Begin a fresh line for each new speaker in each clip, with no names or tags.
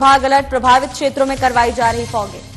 विभाग अलर्ट, प्रभावित क्षेत्रों में करवाई जा रही फॉगिंग।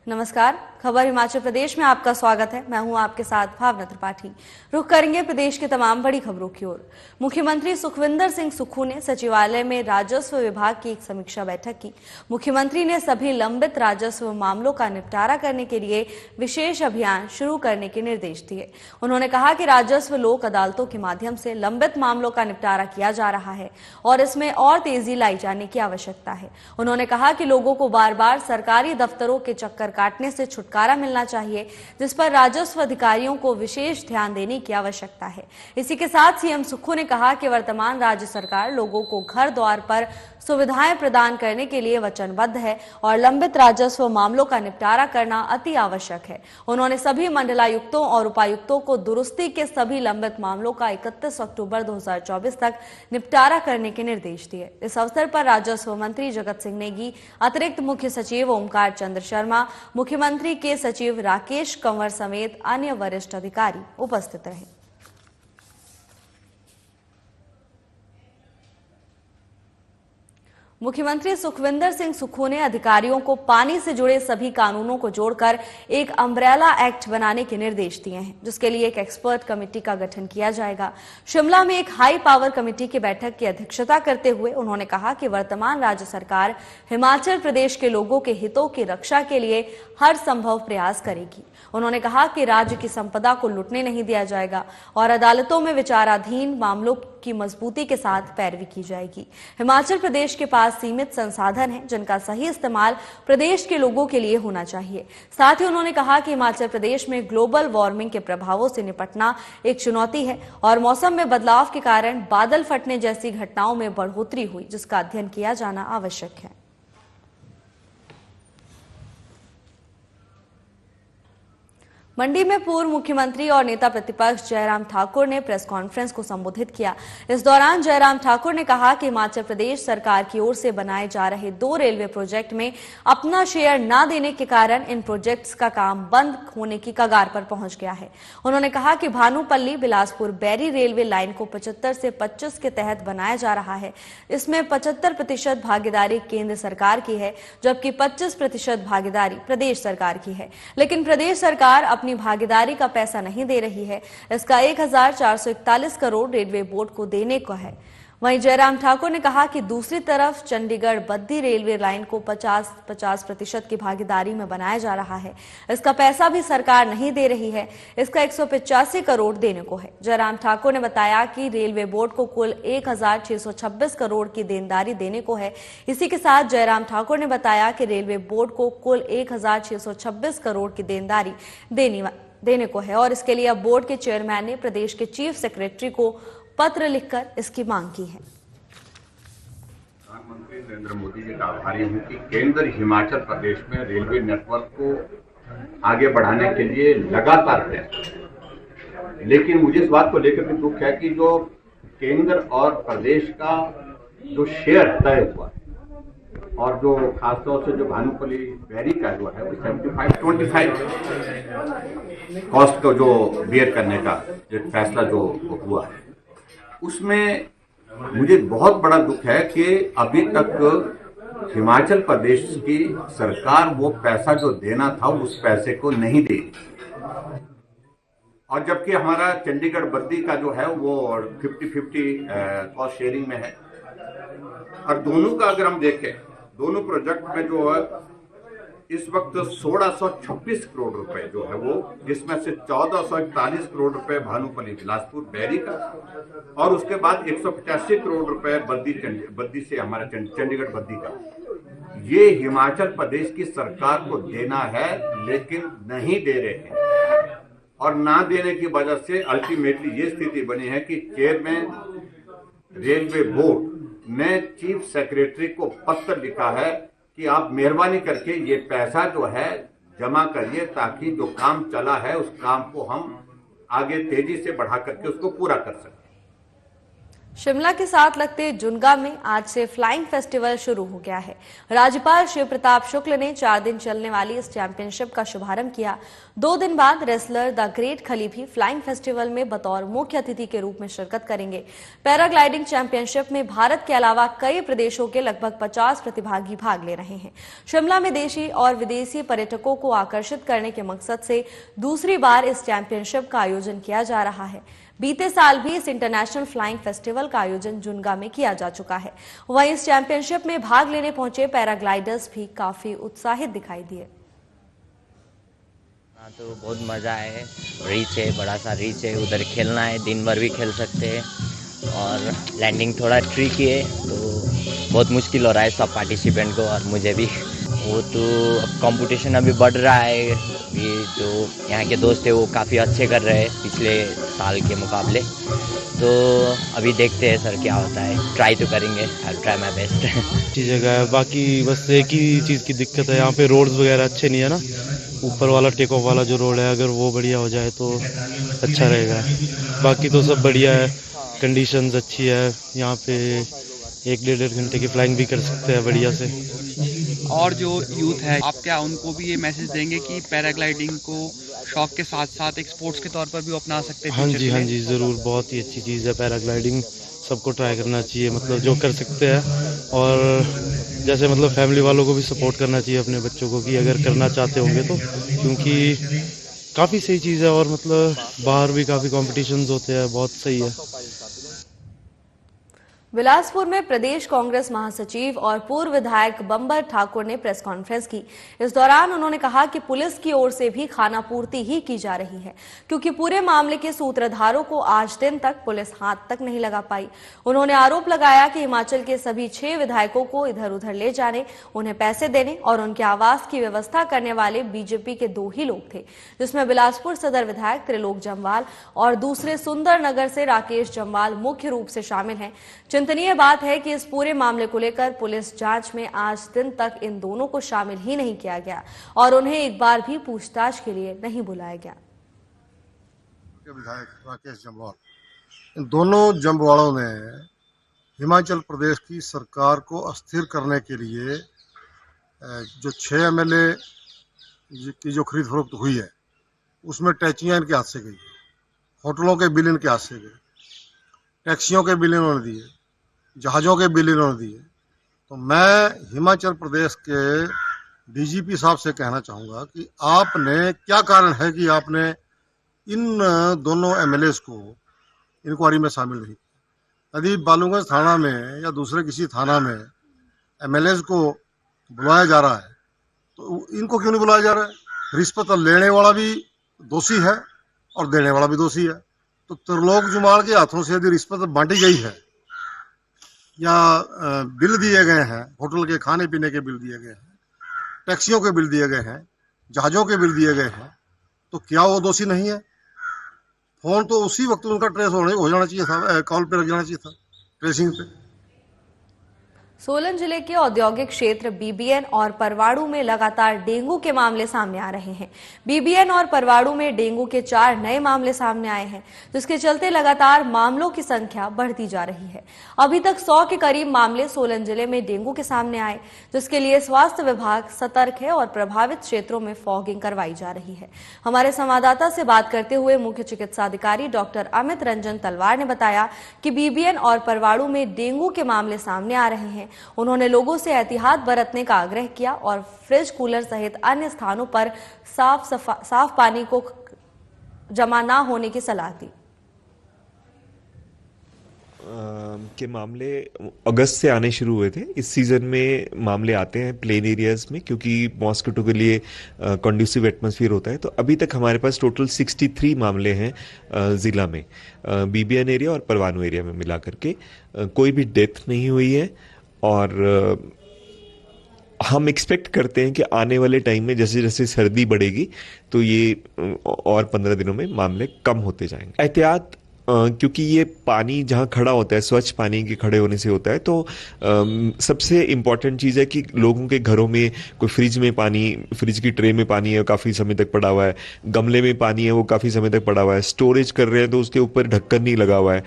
नमस्कार, खबर हिमाचल प्रदेश में आपका स्वागत है। मैं हूं आपके साथ भावना त्रिपाठी। रुख करेंगे प्रदेश की तमाम बड़ी खबरों की ओर। मुख्यमंत्री सुखविंदर सिंह सुक्खू ने सचिवालय में राजस्व विभाग की एक समीक्षा बैठक की। मुख्यमंत्री ने सभी लंबित राजस्व मामलों का निपटारा करने के लिए विशेष अभियान शुरू करने के निर्देश दिए। उन्होंने कहा कि राजस्व लोक अदालतों के माध्यम से लंबित मामलों का निपटारा किया जा रहा है और इसमें और तेजी लाई जाने की आवश्यकता है। उन्होंने कहा कि लोगों को बार बार सरकारी दफ्तरों के चक्कर काटने से छुटकारा मिलना चाहिए, जिस पर राजस्व अधिकारियों को विशेष ध्यान देने की आवश्यकता है। इसी के साथ सीएम सुक्खू ने कहा कि वर्तमान राज्य सरकार लोगों को घर द्वार पर सुविधाएं प्रदान करने के लिए वचनबद्ध है और लंबित राजस्व मामलों का निपटारा करना अति आवश्यक है। उन्होंने सभी मंडलायुक्तों और उपायुक्तों को दुरुस्ती के सभी लंबित मामलों का 31 अक्टूबर 2024 तक निपटारा करने के निर्देश दिए। इस अवसर पर राजस्व मंत्री जगत सिंह नेगी, अतिरिक्त मुख्य सचिव ओमकार चंद्र शर्मा, मुख्यमंत्री के सचिव राकेश कंवर समेत अन्य वरिष्ठ अधिकारी उपस्थित रहे। मुख्यमंत्री सुखविंदर सिंह सुक्खू ने अधिकारियों को पानी से जुड़े सभी कानूनों को जोड़कर एक अम्ब्रेला एक्ट बनाने के निर्देश दिए हैं, जिसके लिए एक एक्सपर्ट कमेटी का गठन किया जाएगा। शिमला में एक हाई पावर कमेटी की बैठक की अध्यक्षता करते हुए उन्होंने कहा कि वर्तमान राज्य सरकार हिमाचल प्रदेश के लोगों के हितों की रक्षा के लिए हर संभव प्रयास करेगी। उन्होंने कहा कि राज्य की संपदा को लुटने नहीं दिया जाएगा और अदालतों में विचाराधीन मामलों की मजबूती के साथ पैरवी की जाएगी। हिमाचल प्रदेश के पास सीमित संसाधन हैं, जिनका सही इस्तेमाल प्रदेश के लोगों के लिए होना चाहिए। साथ ही उन्होंने कहा कि हिमाचल प्रदेश में ग्लोबल वार्मिंग के प्रभावों से निपटना एक चुनौती है और मौसम में बदलाव के कारण बादल फटने जैसी घटनाओं में बढ़ोतरी हुई, जिसका अध्ययन किया जाना आवश्यक है। मंडी में पूर्व मुख्यमंत्री और नेता प्रतिपक्ष जयराम ठाकुर ने प्रेस कॉन्फ्रेंस को संबोधित किया। इस दौरान जयराम ठाकुर ने कहा कि हिमाचल प्रदेश सरकार की ओर से बनाए जा रहे 2 रेलवे प्रोजेक्ट में अपना शेयर न देने के कारण इन प्रोजेक्ट्स का काम बंद होने की कगार पर पहुंच गया है। उन्होंने कहा कि भानुपल्ली बिलासपुर बैरी रेलवे लाइन को 75 से 25 के तहत बनाया जा रहा है। इसमें 75% भागीदारी केंद्र सरकार की है, जबकि 25% भागीदारी प्रदेश सरकार की है। लेकिन प्रदेश सरकार अपनी भागीदारी का पैसा नहीं दे रही है। इसका 1441 करोड़ रेलवे बोर्ड को देने को है। वहीं जयराम ठाकुर ने कहा कि दूसरी तरफ चंडीगढ़ बद्दी रेलवे लाइन को 50% की भागीदारी में बनाया जा रहा है। इसका पैसा भी सरकार नहीं दे रही है। इसका 185 करोड़ देने को है। जयराम ठाकुर ने बताया कि रेलवे बोर्ड को कुल 1626 करोड़ की देनदारी देने को है। इसी के साथ जयराम ठाकुर ने बताया कि रेलवे बोर्ड को कुल 1626 करोड़ की देनदारी देने को है और इसके लिए अब बोर्ड के चेयरमैन ने प्रदेश के चीफ सेक्रेटरी को पत्र लिखकर इसकी मांग की है।
प्रधानमंत्री नरेंद्र मोदी जी का आभारी हूं कि केंद्र हिमाचल प्रदेश में रेलवे नेटवर्क को आगे बढ़ाने के लिए लगातार प्रयास, लेकिन मुझे इस बात को लेकर भी दुख है कि जो केंद्र और प्रदेश का जो शेयर तय हुआ और जो खासतौर से जो भानुपल्ली बैरी का जो है 75-25 कॉस्ट को जो बेयर करने का एक फैसला जो हुआ है, उसमें मुझे बहुत बड़ा दुख है कि अभी तक हिमाचल प्रदेश की सरकार वो पैसा जो देना था उस पैसे को नहीं दे रही। और जबकि हमारा चंडीगढ़ बद्दी का जो है वो 50-50 कॉस्ट शेयरिंग में है और दोनों का अगर हम देखें, दोनों प्रोजेक्ट में जो है इस वक्त 1626 करोड़ रुपए जो है वो, जिसमें से 1441 करोड़ रुपए भानुपल्ली बिलासपुर बैरी का और उसके बाद 185 करोड़ रुपए बद्दी से हमारा चंडीगढ़ बद्दी का, ये हिमाचल प्रदेश की सरकार को देना है, लेकिन नहीं दे रहे हैं। और ना देने की वजह से अल्टीमेटली ये स्थिति बनी है कि चेयरमैन रेलवे बोर्ड ने चीफ सेक्रेटरी को पत्र लिखा है कि आप मेहरबानी करके ये पैसा जो है जमा करिए, ताकि जो काम चला है उस काम को हम आगे तेजी से बढ़ा करके उसको पूरा कर सकें।
शिमला के साथ लगते जुनगा में आज से फ्लाइंग फेस्टिवल शुरू हो गया है। राज्यपाल शिव प्रताप शुक्ल ने 4 दिन चलने वाली इस चैंपियनशिप का शुभारंभ किया। 2 दिन बाद रेसलर द ग्रेट खली भी फ्लाइंग फेस्टिवल में बतौर मुख्य अतिथि के रूप में शिरकत करेंगे। पैराग्लाइडिंग चैंपियनशिप में भारत के अलावा कई प्रदेशों के लगभग 50 प्रतिभागी भाग ले रहे हैं। शिमला में देशी और विदेशी पर्यटकों को आकर्षित करने के मकसद से दूसरी बार इस चैंपियनशिप का आयोजन किया जा रहा है। बीते साल भी इस इंटरनेशनल फ्लाइंग फेस्टिवल का आयोजन जुनगा में किया जा चुका है। वहीं इस चैंपियनशिप में भाग लेने पहुंचे पैराग्लाइडर्स भी काफी उत्साहित दिखाई दिए।
हाँ, तो बहुत मज़ा है। रीच है, बड़ा सा रीच है, उधर खेलना है, दिन भर भी खेल सकते हैं। और लैंडिंग थोड़ा ट्रिकी है, तो बहुत मुश्किल हो रहा है सब पार्टिसिपेंट को और मुझे भी। वो तो अब कंपटीशन अभी बढ़ रहा है। ये जो यहाँ के दोस्त है वो काफ़ी अच्छे कर रहे हैं पिछले साल के मुकाबले। तो अभी देखते हैं सर क्या होता है, ट्राई तो करेंगे। I try my best.
अच्छी जगह है, बाकी बस एक ही चीज़ की दिक्कत है, यहाँ पे रोड्स वगैरह अच्छे नहीं है ना। ऊपर वाला टेक ऑफ वाला जो रोड है, अगर वो बढ़िया हो जाए तो अच्छा रहेगा। बाकी तो सब बढ़िया है, कंडीशंस अच्छी है। यहाँ पे 1-1.5 घंटे की फ्लाइंग भी कर सकते हैं बढ़िया से।
और जो यूथ है, आप क्या उनको भी ये मैसेज देंगे कि पैराग्लाइडिंग को शौक के साथ साथ एक स्पोर्ट्स के तौर पर भी अपना सकते हैं?
हाँ जी ज़रूर, बहुत ही अच्छी चीज़ है पैराग्लाइडिंग। सबको ट्राई करना चाहिए, मतलब जो कर सकते हैं। और जैसे मतलब फैमिली वालों को भी सपोर्ट करना चाहिए अपने बच्चों को, कि अगर करना चाहते होंगे तो, क्योंकि काफ़ी सही चीज़ है। और मतलब बाहर भी काफ़ी कॉम्पिटिशन्स होते हैं, बहुत सही है।
बिलासपुर में प्रदेश कांग्रेस महासचिव और पूर्व विधायक बंबर ठाकुर ने प्रेस कॉन्फ्रेंस की। इस दौरान उन्होंने कहा कि पुलिस की ओर से भी खानापूर्ति ही की जा रही है, क्योंकि पूरे मामले के सूत्रधारों को आज दिन तक पुलिस हाथ तक नहीं लगा पाई। उन्होंने आरोप लगाया कि हिमाचल के सभी 6 विधायकों को इधर उधर ले जाने, उन्हें पैसे देने और उनके आवास की व्यवस्था करने वाले बीजेपी के 2 ही लोग थे, जिसमें बिलासपुर सदर विधायक त्रिलोक जम्वाल और दूसरे सुंदरनगर से राकेश जम्वाल मुख्य रूप से शामिल हैं। चिंतनीय बात है कि इस पूरे मामले को लेकर पुलिस जांच में आज दिन तक इन दोनों को शामिल ही नहीं किया गया और उन्हें एक बार भी पूछताछ के लिए नहीं बुलाया गया।
विधायक राकेश जम्वाल, इन दोनों जम्वालों ने हिमाचल प्रदेश की सरकार को अस्थिर करने के लिए जो 6 एमएलए की जो खरीद फरोख्त हुई है, उसमें टैचियां इनके हाथ से गई, होटलों के बिल इनके हाथ से गए, टैक्सियों के बिल इन्होंने दिए, जहाज़ों के बिल इन्होंने दिए। तो मैं हिमाचल प्रदेश के डीजीपी साहब से कहना चाहूँगा कि आपने क्या कारण है कि आपने इन दोनों एमएलएस को इंक्वायरी में शामिल नहीं किया। यदि बालूगंज थाना में या दूसरे किसी थाना में एमएलएस को बुलाया जा रहा है तो इनको क्यों नहीं बुलाया जा रहा है? रिश्वत लेने वाला भी दोषी है और देने वाला भी दोषी है। तो त्रिलोक जम्वाल के हाथों से यदि रिश्वत बांटी गई है या बिल दिए गए हैं, होटल के खाने पीने के बिल दिए गए हैं, टैक्सियों के बिल दिए गए हैं, जहाज़ों के बिल दिए गए हैं, तो क्या वो दोषी नहीं है? फोन तो उसी वक्त उनका ट्रेस हो जाना चाहिए था, कॉल पे लग जाना चाहिए था, ट्रेसिंग पे।
सोलन जिले के औद्योगिक क्षेत्र बीबीएन और परवाड़ू में लगातार डेंगू के मामले सामने आ रहे हैं। बीबीएन और परवाड़ू में डेंगू के 4 नए मामले सामने आए हैं, जिसके चलते लगातार मामलों की संख्या बढ़ती जा रही है। अभी तक 100 के करीब मामले सोलन जिले में डेंगू के सामने आए, जिसके लिए स्वास्थ्य विभाग सतर्क है और प्रभावित क्षेत्रों में फॉगिंग करवाई जा रही है। हमारे संवाददाता से बात करते हुए मुख्य चिकित्सा अधिकारी डॉक्टर अमित रंजन तलवार ने बताया कि बीबीएन और परवाड़ू में डेंगू के मामले सामने आ रहे हैं। उन्होंने लोगों से एहतियात बरतने का आग्रह किया और फ्रिज, कूलर सहित अन्य स्थानों पर साफ पानी को जमा ना होने की सलाह दी।
के मामले अगस्त से आने शुरू हुए थे। इस सीजन में मामले आते हैं प्लेन एरियाज में, क्योंकि मॉस्किटो के लिए कंड्यूसिव एटमॉस्फेयर होता है। तो अभी तक हमारे पास टोटल 63 मामले हैं ज़िला में, बीबीएन एरिया और परवाणू एरिया में मिला करके। कोई भी डेथ नहीं हुई है और हम एक्सपेक्ट करते हैं कि आने वाले टाइम में जैसे जैसे सर्दी बढ़ेगी तो ये और 15 दिनों में मामले कम होते जाएंगे। एहतियात क्योंकि ये पानी जहाँ खड़ा होता है, स्वच्छ पानी के खड़े होने से होता है, तो सबसे इम्पॉर्टेंट चीज़ है कि लोगों के घरों में कोई फ्रिज की ट्रे में पानी है काफ़ी समय तक पड़ा हुआ है, गमले में पानी है वो काफ़ी समय तक पड़ा हुआ है, स्टोरेज कर रहे हैं तो उसके ऊपर ढक्कन नहीं लगा हुआ है,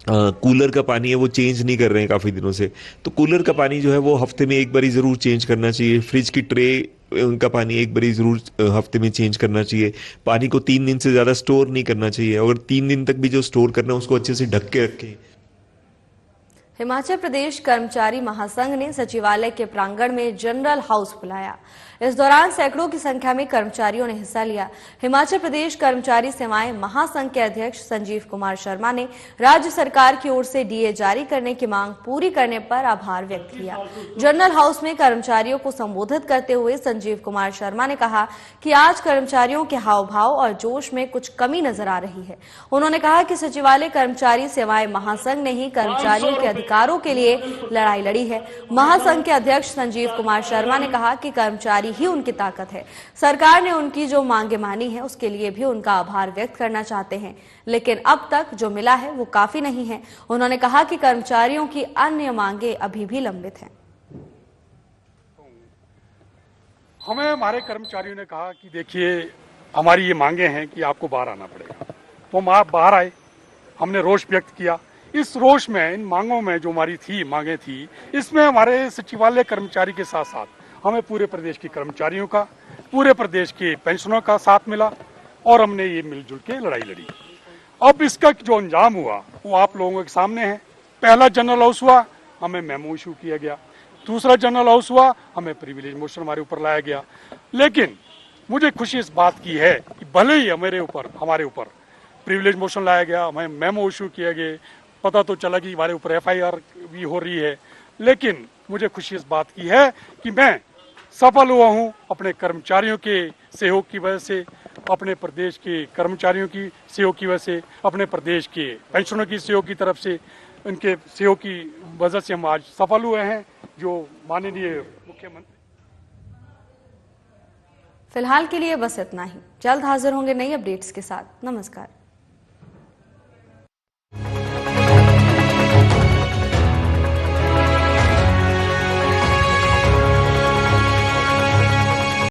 कूलर का पानी है वो चेंज नहीं कर रहे हैं काफ़ी दिनों से, तो कूलर का पानी जो है वो हफ्ते में एक बारी ज़रूर चेंज करना चाहिए। फ्रिज की ट्रे उनका पानी एक बारी ज़रूर हफ्ते में चेंज करना चाहिए। पानी को 3 दिन से ज़्यादा स्टोर नहीं करना चाहिए, और 3 दिन तक भी जो स्टोर करना है उसको अच्छे से ढक के रखें।
हिमाचल प्रदेश कर्मचारी महासंघ ने सचिवालय के प्रांगण में जनरल हाउस बुलाया। इस दौरान सैकड़ों की संख्या में कर्मचारियों ने हिस्सा लिया। हिमाचल प्रदेश कर्मचारी सेवाएं महासंघ के अध्यक्ष संजीव कुमार शर्मा ने राज्य सरकार की ओर से डीए जारी करने की मांग पूरी करने पर आभार व्यक्त किया। जनरल हाउस में कर्मचारियों को संबोधित करते हुए संजीव कुमार शर्मा ने कहा कि आज कर्मचारियों के हाव भाव और जोश में कुछ कमी नजर आ रही है। उन्होंने कहा कि सचिवालय कर्मचारी सेवाएं महासंघ ने ही कर्मचारियों के अधिकारों के लिए लड़ाई लड़ी है। महासंघ के अध्यक्ष संजीव कुमार शर्मा ने कहा कि कर्मचारी ही उनकी ताकत है। सरकार ने उनकी जो मांगे मानी है उसके लिए भी उनका आभार व्यक्त करना चाहते हैं, लेकिन अब तक जो मिला है वो काफी नहीं है। उन्होंने कहा कि कर्मचारियों की अन्य मांगे अभी भी लंबित हैं।
हमें हमारे कर्मचारियों ने कहा कि देखिए हमारी ये मांगे हैं कि आपको बाहर आना पड़ेगा, तो हम आप बाहर आए, हमने रोष व्यक्त किया। इस रोष में, इन मांगों में जो हमारी मांगे थी, इसमें हमारे सचिवालय कर्मचारी के साथ साथ हमें पूरे प्रदेश के कर्मचारियों का, पूरे प्रदेश के पेंशनों का साथ मिला और हमने ये मिलजुल के लड़ाई लड़ी। अब इसका जो अंजाम हुआ वो आप लोगों के सामने है। पहला जनरल हाउस हुआ, हमें मेमो इशू किया गया। दूसरा जनरल हाउस हुआ, हमें प्रिविलेज मोशन हमारे ऊपर लाया गया। लेकिन मुझे खुशी इस बात की है कि भले ही हमारे ऊपर प्रिविलेज मोशन लाया गया, हमें मेमो इशू किए गए, पता तो चला कि हमारे ऊपर FIR भी हो रही है, लेकिन मुझे खुशी इस बात की है कि मैं सफल हुआ हूं अपने कर्मचारियों के सहयोग की वजह से, अपने प्रदेश के कर्मचारियों की सहयोग की वजह से, अपने प्रदेश के पेंशनों की सहयोग की तरफ से, उनके सहयोग की वजह से हम आज सफल हुए हैं। जो माननीय मुख्यमंत्री।
फिलहाल के लिए बस इतना ही। जल्द हाजिर होंगे नई अपडेट्स के साथ। नमस्कार।